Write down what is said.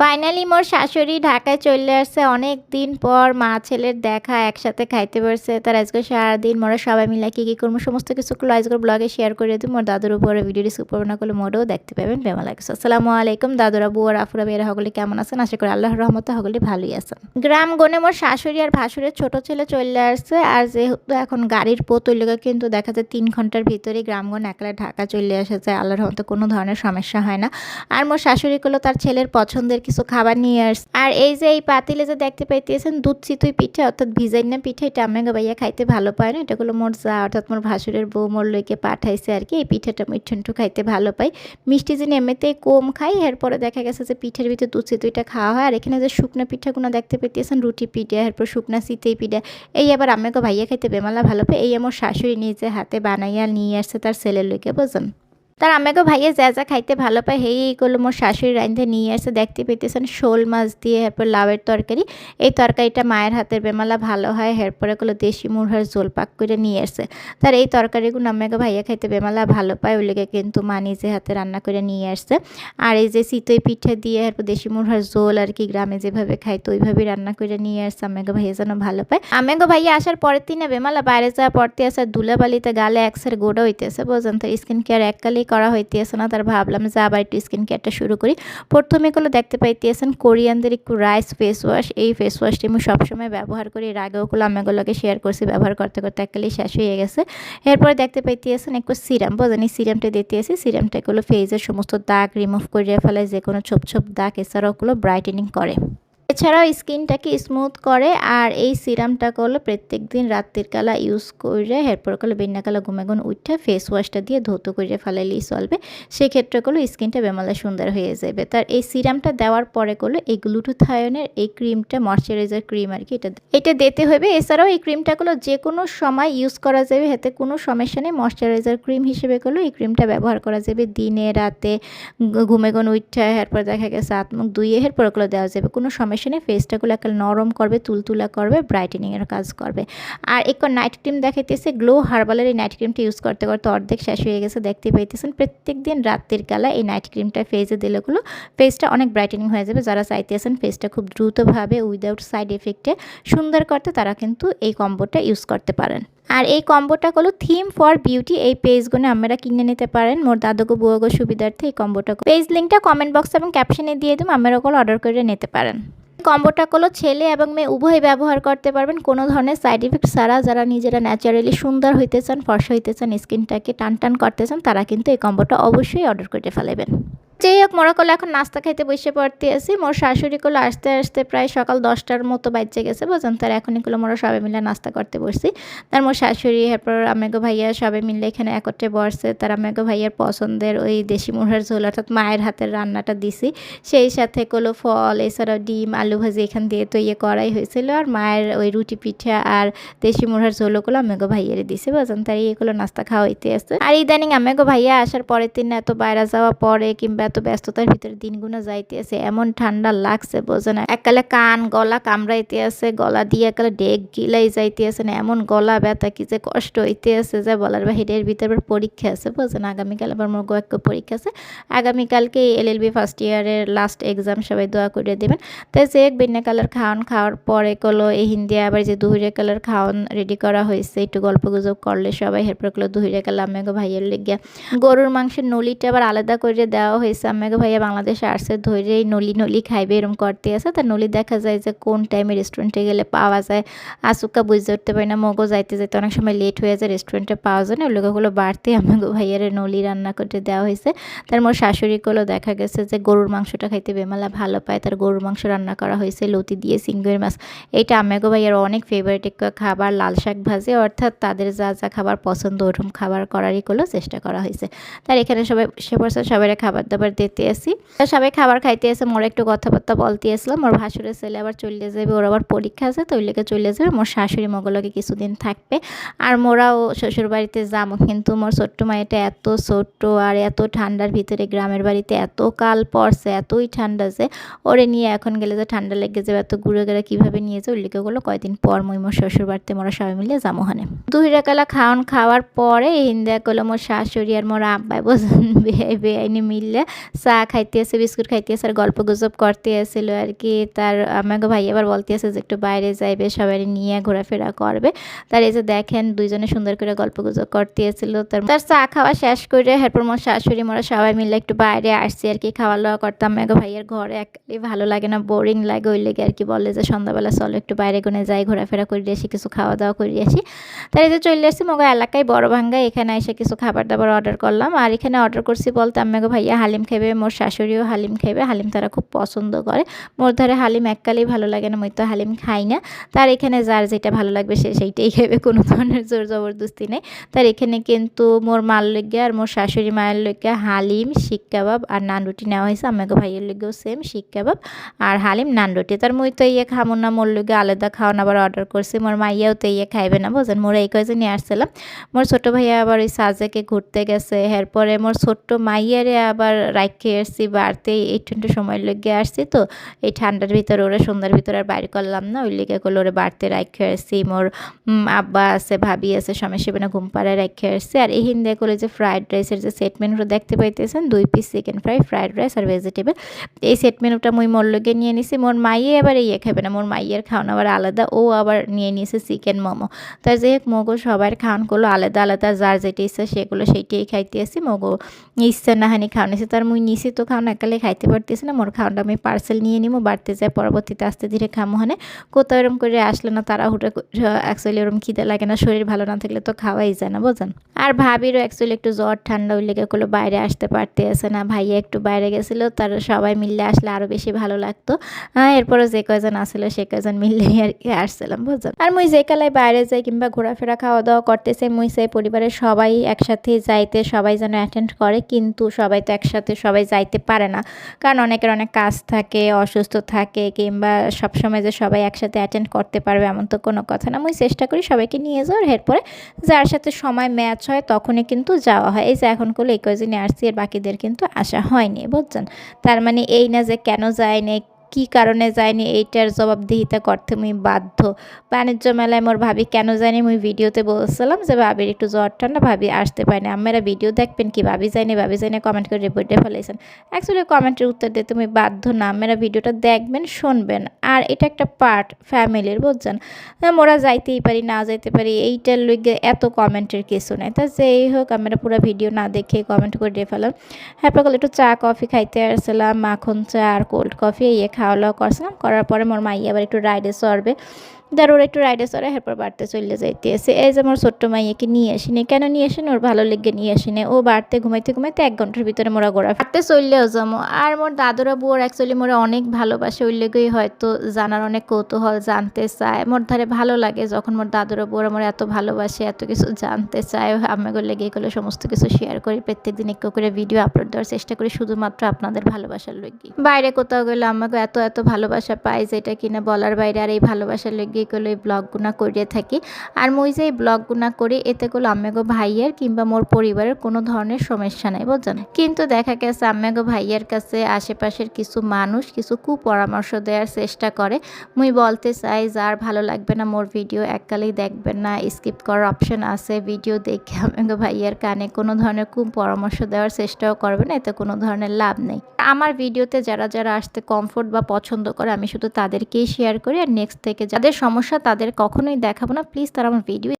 Finally মোর শাশুড়ি ঢাকায় চলে আসছে অনেক দিন পর। মা ছেলের দেখা একসাথে খাইতে পারছে। তার আজকে সারাদিন মোরা সবাই মিলে কি করবো সমস্ত কিছুগুলো আজকের ব্লগে শেয়ার করে দিই। মোর দাদুর উপরে ভিডিওটি সুপার না করলে মোটেও দেখতে পাবেন। বেমা লাগছে। আসসালামু আলাইকুম দাদুরা বুয়ার আফুরা বেরা হগলি কেমন আছেন? আশা করি আল্লাহর রহমতে হগলি ভালোই আছেন। গ্রাম গনে মোর শাশুড়ি আর ভাসুরের ছোট ছেলে চলে আসছে। আর যেহেতু এখন গাড়ির পোতলিকা কিন্তু দেখা যায় 3 ঘন্টার ভিতরেই গ্রামগণ একলা ঢাকা চলে এসেছে। আল্লাহর রহমতে কোনো ধরনের সমস্যা হয় না। আর মোর শাশুড়ি গুলো তার ছেলের পছন্দের কিছু খাবার নিয়ে আসছে। আর এই যে এই পাতিলে যে দেখতে পাইতেছেন দুধ চিতুই পিঠা অর্থাৎ ভিজাইনা পিঠা, এটা আমাকে ভাইয়া খাইতে ভালো পায় না। এটা হলো মোর যা অর্থাৎ মোর ভাসুরের বউ মোর লইকে পাঠাইছে আর কি। এই পিঠাটা মিঠুনটু খাইতে ভালো পাই। মিষ্টি যিনি এমনিতেই কম খাই। এরপরে দেখা গেছে যে পিঠের ভিতরে দুধ চিতুইটা খাওয়া হয়। আর এখানে যে শুকনো পিঠাগুলো দেখতে পাইতেছেন রুটি পিঠা, এরপর শুকনা চিতই পিঠা, এই আবার আমাকে ভাইয়া খাইতে বেমালা ভালো পায়। এই আমার শাশুড়ি নিজে হাতে বানাইয়া নিয়ে আসছে তার ছেলের লইকে, বুঝছেন। তার আমাকে ভাইয়া যা খাইতে ভালো পায় এইগুলো মোর শাশুড়ি রাঁধে নিয়ে আসছে। দেখতে পেতেছেন শোল মাছ দিয়ে এরপর লাউয়ের তরকারি। এই তরকারিটা মায়ের হাতের বেমালা ভালো হয়। এরপরে এগুলো দেশি মুরহার ঝোল পাক করে নিয়ে আসছে। তার এই তরকারিগুলো আমাকে ভাইয়া খাইতে বেমালা ভালো পায়, ওইলেগে কিন্তু মা নিজে হাতে রান্না করে নিয়ে আসছে। আর এই যে চিতই পিঠে দিয়ে এরপর দেশি মুরহার ঝোল আর কি গ্রামে যেভাবে খাইতো ওইভাবেই রান্না করে নিয়ে আসছে। আমাকে ভাইয়া যেন ভালো পায়। আমাকে ভাইয়া আসার পরের দিনে বেমালা বাইরে যাওয়া পড়তে আসে ধুলাবালিতে গালে একসের গোড়া হইতেছে, বুঝছেন। তার স্কিন কেয়ার এককালেই করা হইতেছে না। তার ভাবলাম যে আবার একটু স্কিন কেয়ারটা শুরু করি। প্রথমে এগুলো দেখতে পাইতেছেন কোরিয়ানদের একটু রাইস ফেস ওয়াশ। এই ফেস ওয়াশটি আমি সবসময় ব্যবহার করি। এর আগেও ওগুলো আমি এগুলোকে শেয়ার করছি, ব্যবহার করতে করতে এককালেই শেষ হয়ে গেছে। এরপরে দেখতে পাইতেছেন একটু সিরাম, বোঝেন। এই সিরামটা দিতেছি। সিরামটা এগুলো ফেসের সমস্ত দাগ রিমুভ করে ফেলায়, যে কোনো ছোপ ছোপ দাগ। এছাড়াও ওগুলো ব্রাইটেনিং করে, এছাড়াও স্কিনটাকে স্মুথ করে। আর এই সিরামটা করলে প্রত্যেক দিন রাত্রির কালা ইউজ করে এরপর করলে বেন্নাকালা ঘুমেগুন উঠে ফেস ওয়াশটা দিয়ে ধৌত করে ফেলাইলেই চলবে। সেক্ষেত্রে করলে স্কিনটা বেমালা সুন্দর হয়ে যাবে। তার এই সিরামটা দেওয়ার পরে করলে এই গ্লুটাথায়নের এই ক্রিমটা ময়শ্চারাইজার ক্রিম আর কি, এটা দিতে হবে। এছাড়াও এই ক্রিমটাগুলো যে কোনো সময় ইউজ করা যাবে, এতে কোনো সমস্যা নেই। ময়শ্চারাইজার ক্রিম হিসেবে করলে এই ক্রিমটা ব্যবহার করা যাবে দিনে রাতে ঘুমেগুন উঠে এরপর দেখা গেছে হাত মুখ ধুয়ে এরপর ওগুলো দেওয়া যাবে, কোনো সমস্যা নেই। ফেসটাগুলো একটা নরম করবে, তুলতুলা করবে, ব্রাইটেনিংয়ের কাজ করবে। আর এক নাইট ক্রিম দেখাইতেছে গ্লো হার্বালের। এই নাইট ক্রিমটা ইউজ করতে করতে অর্ধেক শেষ হয়ে গেছে, দেখতে পাইতেছেন। প্রত্যেক দিন রাত্রির কালা এই নাইট ক্রিমটা ফেসে দিলেগুলো ফেসটা অনেক ব্রাইটেনিং হয়ে যাবে। যারা চাইতেছেন ফেসটা খুব দ্রুতভাবে উইদাউট সাইড এফেক্টে সুন্দর করতে, তারা কিন্তু এই কম্বোটা ইউজ করতে পারেন। আর এই কম্বোটা হলো থিম ফর বিউটি। এই পেজগুলো আপনারা কিনে নিতে পারেন। মোর দাদুগো বুয়াগো সুবিধার্থে এই কম্বোটা পেজ লিঙ্কটা কমেন্ট বক্স এবং ক্যাপশনে দিয়ে দিন, আপনারা ওগুলো অর্ডার করে নিতে পারেন। কম্বোটা হলো ছেলে এবং মেয়ে উভয় ব্যবহার করতে পারবেন কোনো ধরনের সাইড ইফেক্ট ছাড়া। যারা নিজেরা ন্যাচারালি সুন্দর হইতে চান, ফর্সা হইতে চান, স্কিনটাকে টান করতে চান, তারা কিন্তু এই কম্বোটা অবশ্যই অর্ডার করে ফেলাবেন। যাই হোক, মোরা কলে এখন নাস্তা খাইতে বসে পড়তে আসি। মোর শাশুড়ি কলে আসতে আসতে প্রায় সকাল 10টার মতো বাজে গেছে, বুঝছেন। তার এখনই কলে মোরা সবাই মিলে নাস্তা করতে বসছি। তার মোর শাশুড়ি এরপর আমাকে ভাইয়া সবাই মিলে এখানে একত্রে বসছে। তার আমাকে ভাইয়ার পছন্দের ওই দেশি মুরহার ঝোল অর্থাৎ মায়ের হাতের রান্নাটা দিছি। সেই সাথে কলো ফল, এছাড়াও ডিম আলু ভাজি এখান দিয়ে তো করাই হয়েছিল। আর মায়ের ওই রুটি পিঠা আর দেশি মুরহার ঝোলগুলো আমাকে ভাইয়ারে দিছে, বুঝছেন। তাই এগুলো নাস্তা খাওয়া হইতে আসছে। আর ইদানিং আমাকে ভাইয়া আসার পরের দিন এত বাইরে যাওয়া পরে কিংবা এত ব্যস্ততার ভিতরে দিনগুলো যাইতে আছে, এমন ঠান্ডা লাগছে বোঝে না। এককালে কান গলা কামড়াইতে আছে, গলা দিয়ে একালে ডেক গিলাই যাইতে আছে না, এমন গলা ব্যথা কি যে কষ্ট হইতে আছে যা বলার বাহিরে। এর ভিতরে পরীক্ষা আছে, বুঝছেন। আগামীকাল আবার মোর একটা পরীক্ষা আছে। আগামীকালকে এলএলবি ফার্স্ট ইয়ারের লাস্ট এক্সাম, সবাই দোয়া করে দেবেন। তাই যে এক বিন্না কালার খাওয়ার পরে কলো এই হিন্দি আবার যে দুহুরে কালার খাওয়ান রেডি করা হয়েছে। একটু গল্প গুজব করলে সবাই এরপর কলো দুহুরে কালার আমাকে ভাইয়ের লেগে গরুর মাংসের নলিটা আবার আলাদা করে দেওয়া হয়েছে। আমাকে ভাইয়া বাংলাদেশে আসছে ধরে এই নলি খাইবে এরকম করতে আছে। তার নলি দেখা যায় যে কোন টাইমে রেস্টুরেন্টে গেলে পাওয়া যায়। আসুকা বুঝতে উঠতে পারি না, মগো যাইতে অনেক সময় লেট হয়ে যায়, রেস্টুরেন্টে পাওয়া যায় না। ওই লোকগুলো বাড়তে আমাকে ভাইয়ার নলি রান্না করতে দেওয়া হয়েছে। তার মোর শাশুড়িগুলো দেখা গেছে যে গরুর মাংসটা খাইতে বেমালা ভালো পায়। তার গরুর মাংস রান্না করা হয়েছে লতি দিয়ে, চিংড়ি মাছ। এটা আমাকে ভাইয়ার অনেক ফেভারিট একটা খাবার। লাল শাক ভাজি, অর্থাৎ তাদের যা যা খাবার পছন্দ ওরকম খাবার করারই চেষ্টা করা হয়েছে। তার এখানে সবাই বসে পড়ছে, সবাই খাবার দাবার দিতে আসি। সবাই খাবার খাইতে এসে মোর একটু কথাবার্তা বলতে আসলাম। মোর ভাসুরের ছেলে আবার চলে যাবে, ওর আবার পরীক্ষা আছে, তো ওই লেগে চলে যাবে। মোর শাশুড়ি মোগুলোকে কিছুদিন থাকবে আর মোরাও শ্বশুর বাড়িতে যাবো। কিন্তু মোর ছোট্ট মায়েটা এত ছোট্ট আর এত ঠান্ডার ভিতরে গ্রামের বাড়িতে এত কাল পড়ছে, এতই ঠান্ডা যে ওরে নিয়ে এখন গেলে যে ঠান্ডা লেগে যাবে, এত ঘুরে গেলে কীভাবে নিয়ে যাবে। ওই লেগেগুলো কয়েকদিন পর মই মোর শ্বশুর বাড়িতে মোরা সবাই মিলে যাবো। হানে দুহিরা কালা খাওয়ার পরে হিন্দা করলো মোর শাশুড়ি আর মোর আব্বাই বোঝেন বেআইনি মিললে চা খাইতে আছে, বিস্কুট খাইতে আছে আর গল্প গুজব করতে আসছিল আর কি। তার আমাকে ভাই আবার বলতে আছে যে একটু বাইরে যাইবে, সবাই নিয়ে ঘোরাফেরা করবে। তার এই যে দেখেন দুইজনে সুন্দর করে গল্প গুজব করতে আসছিল। তার চা খাওয়া শেষ করে এরপর মোর শাশুড়ি মোরা সবাই মিলে একটু বাইরে আসছি আর কি, খাওয়া দাওয়া করতাম। আমাকে ভাইয়ের ঘরে একই ভালো লাগে না, বোরিং লাগে, ওই লেগে আর কি বলে যে সন্ধ্যাবেলা চলো একটু বাইরে কোনে যাই, ঘোরাফেরা করে আসি, কিছু খাওয়া দাওয়া করে আসি। তার এই যে চলে আসছি মগো এলাকায় বড় ভাঙ্গা, এখানে এসে কিছু খাবার দাবার অর্ডার করলাম। আর এখানে অর্ডার করছি বলতে আমাকে ভাইয়া হালিম খাইবে, মোর শাশুড়িও হালিম খাইবে। হালিম তারা খুব পছন্দ করে। মোর ধারে হালিম এককালেই ভালো লাগে না, মই তো হালিম খাই না। তার এখানে যার যেটা ভালো লাগবে সে সেইটাই খাইবে, কোনো ধরনের জোর জবরদস্তি নেই। তার এখানে কিন্তু মোর মার লইগা আর মোর শাশুড়ি মায়ের লইগা হালিম, শিক কাবাব আর নান রুটি নেওয়া হয়েছে। আমাকে ভাইয়ের লইগেও সেম শিক কাবাব আর হালিম নান রুটি। তার মই তো ইয়ে খামো না, মোর লইগে আলাদা খাওয়ান আবার অর্ডার করছি। মোর মাইয়াও তো ইয়ে খাইবে না, বুঝেন। মোরা এই কয়জনই আসছিলাম। মোর ছোট ভাইয়া আবার ওই সাজেকে ঘুরতে গেছে। এরপরে মোর ছোট্ট মাইয়ারে আবার রাইখে আসছি বাড়তে, এই সময় লেগে আসছি তো এই ঠান্ডার ভিতরে, ওরা সন্ধ্যার ভিতরে আর বাইরে করলাম না, ওই লেগে করলে ওরা বাড়তে রাইখে আসছি। মোর আব্বা আছে, ভাবি আছে, স্বামী সেবেনা ঘুম পাড়ায় রাইখে আসছি। আর এই হিন্দে করলে যে ফ্রাইড রাইসের যে সেট মেনুটা দেখতে পাইতেছেন, 2 piece chicken fry, fried rice আর ভেজিটেবল, এই সেট মেনুটা মই মোর লগে নিয়ে নিছি। মোর মাইয়ে আবার ইয়ে খাবে না, মোর মাইয়ের খাওয়ানো আবার আলাদা, ও আবার নিয়ে নিয়েছে চিকেন মোমো। তাই যে মগো সবার খাওয়ান করলো আলাদা আলাদা, যার যেটা ইচ্ছা সেগুলো সেইটাই খাইতে আসি। মগো ইচ্ছা না হানি খাওয়ান এসে, তার মুই নিছি তো খাওয়ান একালে খাইতে পারতেছি না। মোর খাওয়ানটা আমি পার্সেল নিয়ে নিবো, বাড়তে যায় পরবর্তীতে আস্তে ধীরে খামো। হানে কোথাও এরম করে আসলে না তারা হুটা, অ্যাকচুয়ালি ওরম খিদে লাগে না, শরীর ভালো না থাকলে তো খাওয়াই যায় না, বোঝেন। আর ভাবিরও অ্যাকচুয়ালি একটু জ্বর ঠান্ডা ওই লেগে করলো বাইরে আসতে পারতে আসে না। ভাইয়া একটু বাইরে গেছিলো, তার সবাই মিললে আসলে আরও বেশি ভালো লাগতো। এরপরে যে কয়জন আসলে সে কয়জন মিললেই আর কি আসছিলাম, বুঝছেন। আর মুই যে কালায় বাইরে যাই কিংবা ঘোরাফেরা খাওয়া দাওয়া করতেছে, মুই সেই পরিবারের সবাই একসাথে যাইতে সবাই যেন অ্যাটেন্ড করে, কিন্তু সবাই তো একসাথে সবাই যাইতে পারে না, কারণ অনেকের অনেক কাজ থাকে, অসুস্থ থাকে, কিংবা সবসময় যে সবাই একসাথে অ্যাটেন্ড করতে পারবে এমন তো কোনো কথা না। মুই চেষ্টা করি সবাইকে নিয়ে যাওয়ার, এরপরে যার সাথে সময় ম্যাচ হয় তখনই কিন্তু যাওয়া হয়। এই যে এখন করলে এই কয়জনই আসছি, আর বাকিদের কিন্তু আসা হয়নি, বুঝছেন। তার মানে এই না যে কেন যায়নি, কি কারণে যায়নি, এইটার জবাবদিহিতা করতে মুই বাধ্য। বাণিজ্য মেলায় মোর ভাবি কেন যায়নি, মুই ভিডিওতে বলছিলাম যে ভাবির একটু জ্বর ঠান্ডা, ভাবি আসতে পারেনি। আপনারা ভিডিও দেখবেন কি ভাবি যায়নি কমেন্ট করে রিপোর্টে ফেলাইছেন। অ্যাকচুয়ালি কমেন্টের উত্তর দিতে তুমি বাধ্য না, আপনারা ভিডিওটা দেখবেন, শুনবেন, আর এটা একটা পার্ট ফ্যামিলির, বুঝছেন। মোরা যাইতেই পারি, না যাইতে পারি, এইটার লইগে এত কমেন্টের কিছু নাই। তা যেই হোক, আমরা পুরো ভিডিও না দেখে কমেন্ট করে দিয়ে ফেলাম। এরপর একটু চা কফি খাইতে আসছিলাম, মাখন চা আর কোল্ড কফি খাওয়া দাওয়া করছিলাম। করার পরে মোর মাইয়া আবার একটু রাইডে চড়বে, ধর ওরা একটু রাইডে চড়ে এরপর বাড়তে চলে যাইতে এসে। এই যে আমার ছোট্ট মাইয়াকে নিয়ে আসিনি, কেন নিয়ে আসিনি, ওর ভালো লেগে নিয়ে আসিনি। ও বাড়তে ঘুমাইতে ঘুমাইতে 1 ঘন্টার ভিতরে মোরা ঘোরা বাড়তে চললেও যাবো। আর মোর দাদুরা বুয়ার অ্যাকচুয়ালি মোরা অনেক ভালোবাসে, ওই লেগেই হয়তো জানার অনেক কৌতূহল, জানতে চায়। মোর ধারে ভালো লাগে যখন মোর দাদুরা বুয়ারা মোরা এত ভালোবাসে, এত কিছু জানতে চায়। আমাকে লেগে এগুলো সমস্ত কিছু শেয়ার করি, প্রত্যেকদিন একটু করে ভিডিও আপলোড দেওয়ার চেষ্টা করি, শুধুমাত্র আপনাদের ভালোবাসার লেগে। বাইরে কোথাও গেলে আমাকে এত এত ভালোবাসা পাই, যেটা কিনা বলার বাইরে। আর এই ভালোবাসার লেগে এগুলো এই ব্লগগুনা করিয়ে থাকি। আর মুই যে এই ব্লগগুনা করি, এতে করে আম্মেগো ভাইয়ের কিংবা মোর পরিবারের কোনো ধরনের সমস্যা নাই, বুঝছেন। কিন্তু দেখা গেছে আম্মেগো ভাইয়ের কাছে আশেপাশের কিছু মানুষ কিছু কুপরামর্শ দেওয়ার চেষ্টা করে। মুই বলতে চাই, যার ভালো লাগবে না মোর ভিডিও এককালেই দেখবেন না, স্কিপ করার অপশন আছে। ভিডিও দেখে আম্মেগো ভাইয়ের কানে কোনো ধরনের কুপরামর্শ দেওয়ার চেষ্টাও করবে না, এতে কোনো ধরনের লাভ নেই। আমার ভিডিওতে যারা যারা আসতে কমফোর্ট বা পছন্দ করে, আমি শুধু তাদেরকেই শেয়ার করি। আর নেক্সট থেকে যাদের সমস্যা তাদের কখনোই দেখাবো না, প্লিজ তারা আমার ভিডিও